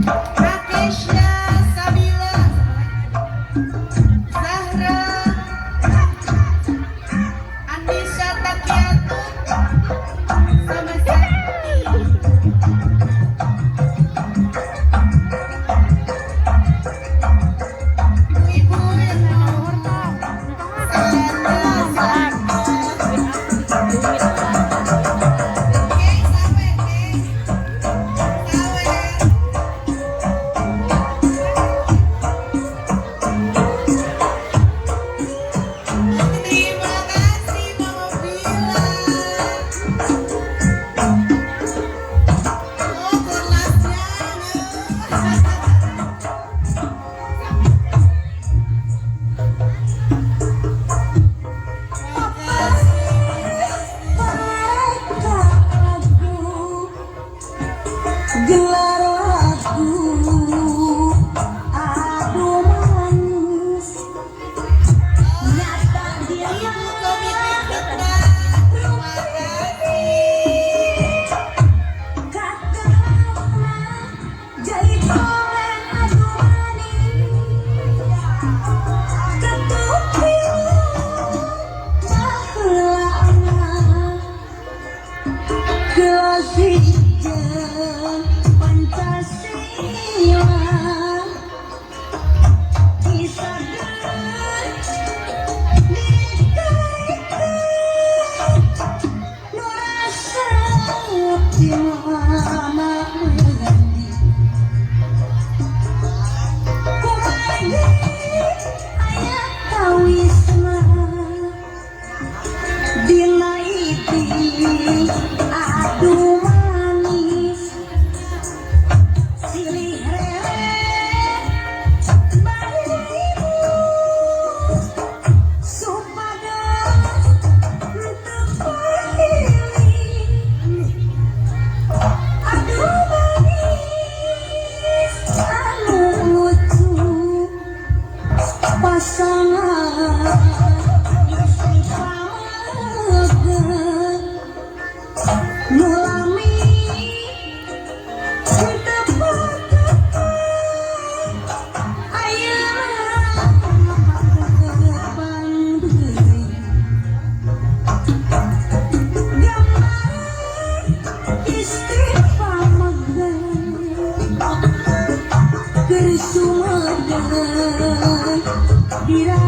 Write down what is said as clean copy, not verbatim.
Rakesha, Sabila, Zahra, Andisha Takiatu, sama Sakti. Ibu yang nomor terima kasih Mama Bila. Oh, kelasnya. Gelar lagu aduh manis nyata dia Ibu Komiti Putra, terima kasih. kakaknya jadi komen aduh manis ketuk pilu baheulana kelas hijau Pancasila kisah aduh manis silih rere balik ibu supados untuk pilih aduh manis anu lucu pasangan istri pamegat nulami Dira